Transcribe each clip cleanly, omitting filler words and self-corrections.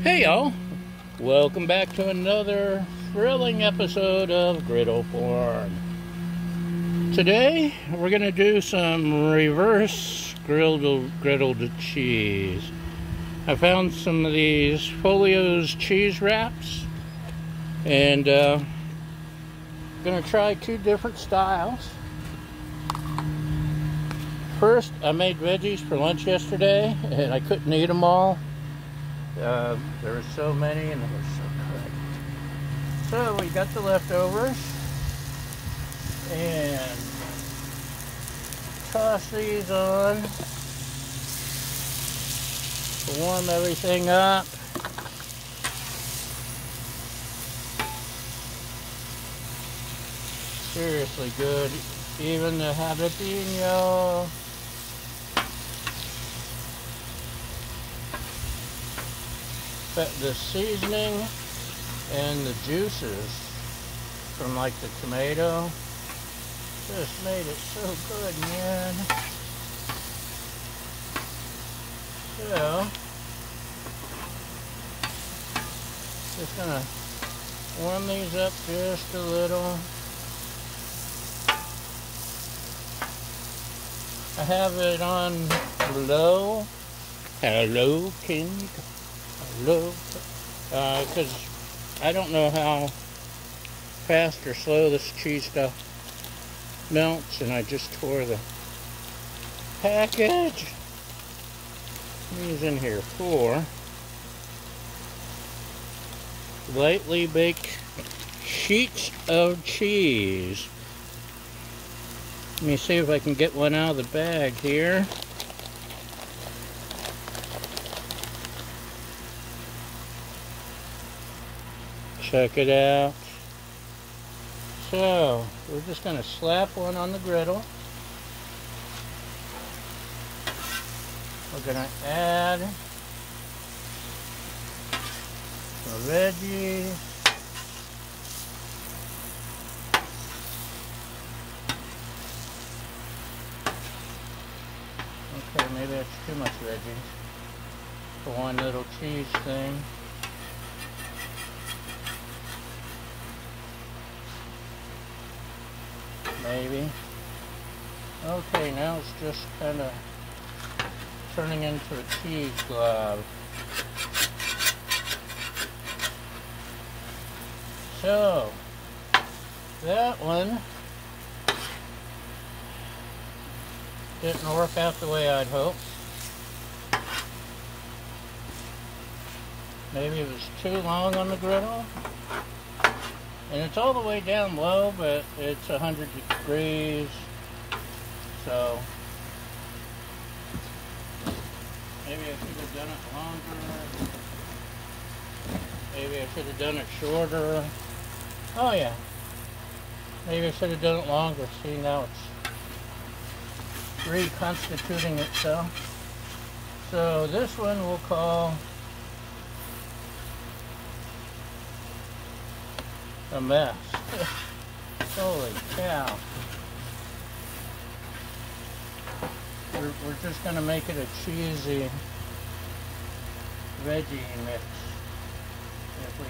Hey y'all, welcome back to another thrilling episode of Griddle Porn. Today we're going to do some reverse griddled cheese. I found some of these Folios Cheese Wraps and going to try two different styles. First, I made veggies for lunch yesterday and I couldn't eat them all. There were so many and they were so good. So we got the leftovers and toss these on to warm everything up. Seriously good, even the jalapeno. The seasoning and the juices from like the tomato just made it so good, man. So just gonna warm these up just a little. I have it on low. Hello, King. Low, because I don't know how fast or slow this cheese stuff melts, and I just tore the package. These in here for lightly baked sheets of cheese. Let me see if I can get one out of the bag here. Check it out. So, we're just going to slap one on the griddle. We're going to add some veggies. Okay, maybe that's too much veggies for one little cheese thing. Maybe. Okay, now it's just kind of turning into a cheese glob. So, that one didn't work out the way I'd hoped. Maybe it was too long on the griddle. And it's all the way down low, but it's 100 degrees, so maybe I should have done it longer. Maybe I should have done it shorter. Oh yeah, maybe I should have done it longer. See, now it's reconstituting itself. So this one we'll call a mess. Holy cow. We're just going to make it a cheesy veggie mix. If we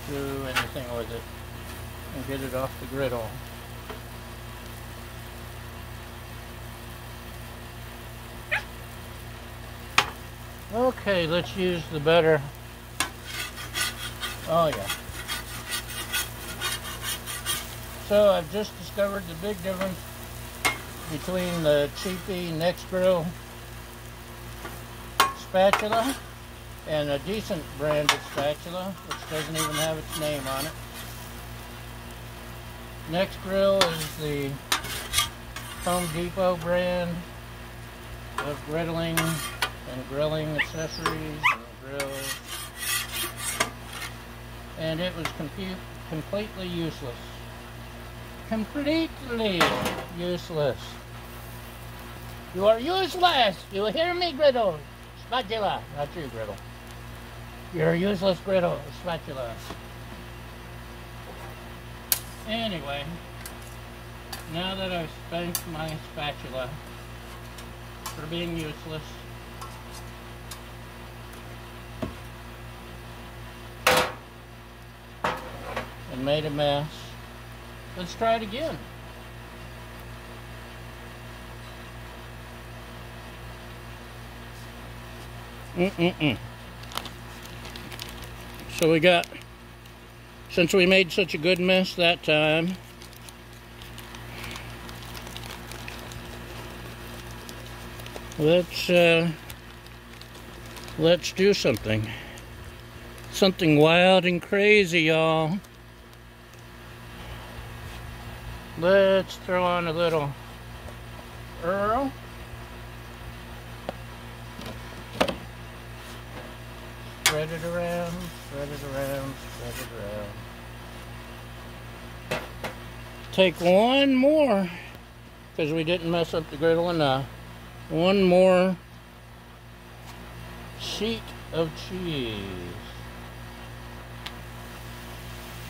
can do anything with it and get it off the griddle. Okay, let's use the butter. Oh yeah. So I've just discovered the big difference between the cheapy Griddle spatula and a decent branded spatula, which doesn't even have its name on it. Griddle is the Home Depot brand of griddling and grilling accessories and grills, and it was completely useless. Completely useless. You are useless! You hear me, griddle? Spatula, not you, griddle. You're a useless griddle, spatula. Anyway, now that I've spanked my spatula, for being useless. And made a mess. Let's try it again. So we got, since we made such a good mess that time, let's do something. Something wild and crazy, y'all. Let's throw on a little Earl. Spread it around, spread it around, spread it around. Take one more, because we didn't mess up the griddle enough. One more sheet of cheese.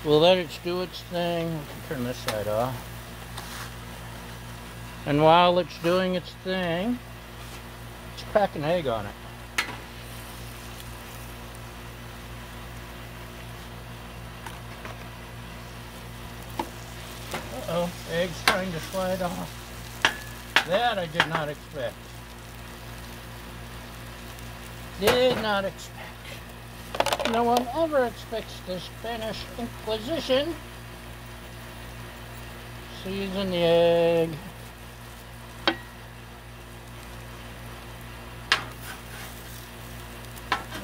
We'll let it do its thing. We can turn this side off. And while it's doing its thing, let's crack an egg on it. Uh-oh, egg's trying to slide off. That I did not expect. Did not expect. No one ever expects the Spanish Inquisition. Season the egg.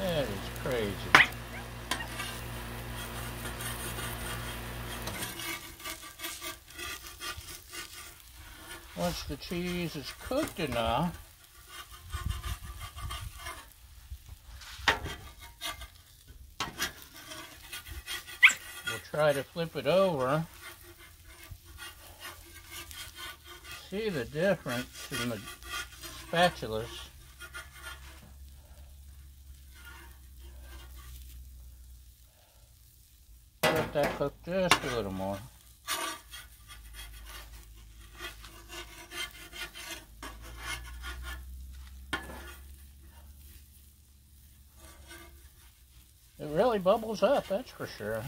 That is crazy. Once the cheese is cooked enough, we'll try to flip it over. See the difference in the spatulas. Let that cook just a little more. It really bubbles up, that's for sure.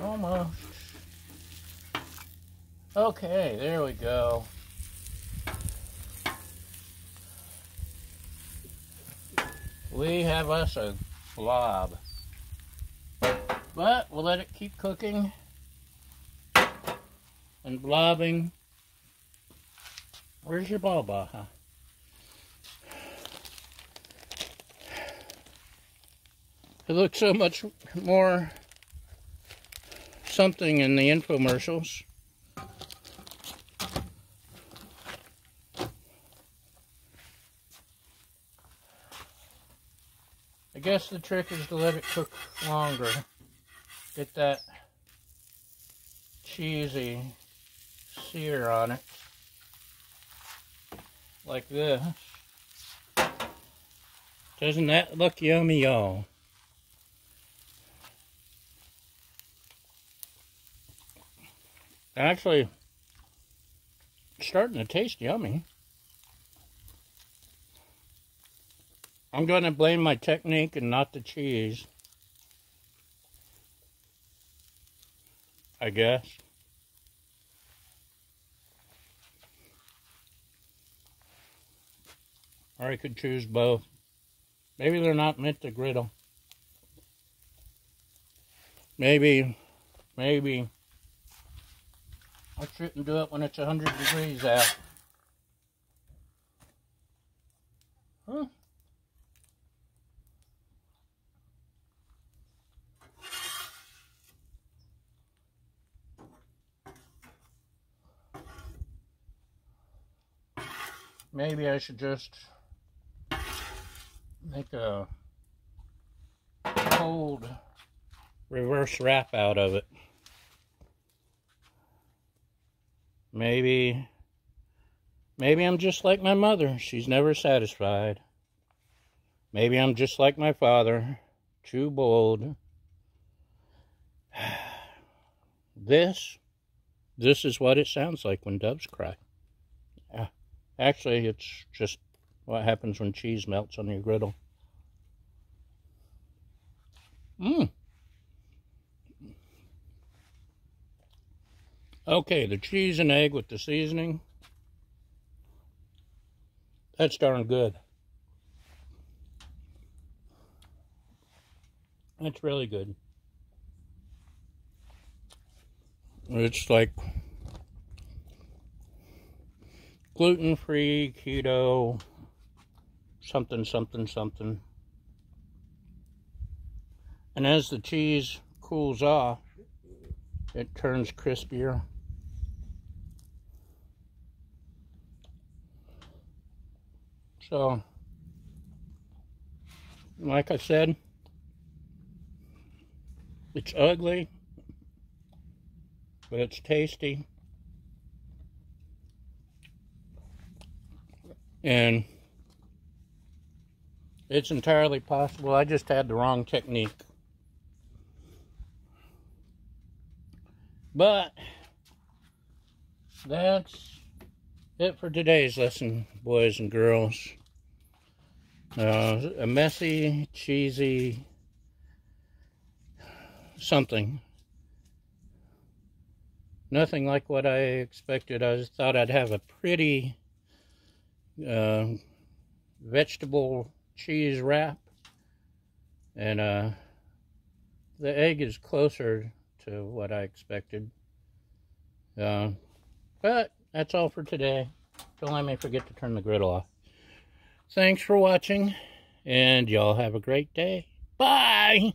Almost. Okay, there we go. We have us a blob. But we'll let it keep cooking and blobbing. Where's your baba, huh? It looks so much more something in the infomercials. I guess the trick is to let it cook longer. Get that cheesy sear on it. Like this. Doesn't that look yummy, y'all? Actually, it's starting to taste yummy. I'm going to blame my technique and not the cheese, I guess. Or I could choose both. Maybe they're not meant to griddle. Maybe I shouldn't do it when it's 100 degrees out. Huh? Maybe I should just make a cold reverse wrap out of it. Maybe I'm just like my mother. She's never satisfied. Maybe I'm just like my father, too bold. This is what it sounds like when doves cry. Actually, it's just what happens when cheese melts on your griddle. Okay, the cheese and egg with the seasoning. That's darn good. That's really good. It's like gluten-free, keto, something, something, something. And as the cheese cools off, it turns crispier. So, like I said, it's ugly, but it's tasty. And it's entirely possible. I just had the wrong technique. But that's it for today's lesson, boys and girls. A messy, cheesy something. Nothing like what I expected. I just thought I'd have a pretty vegetable cheese wrap, and the egg is closer to what I expected. But that's all for today. Don't let me forget to turn the griddle off. Thanks for watching, and y'all have a great day. Bye!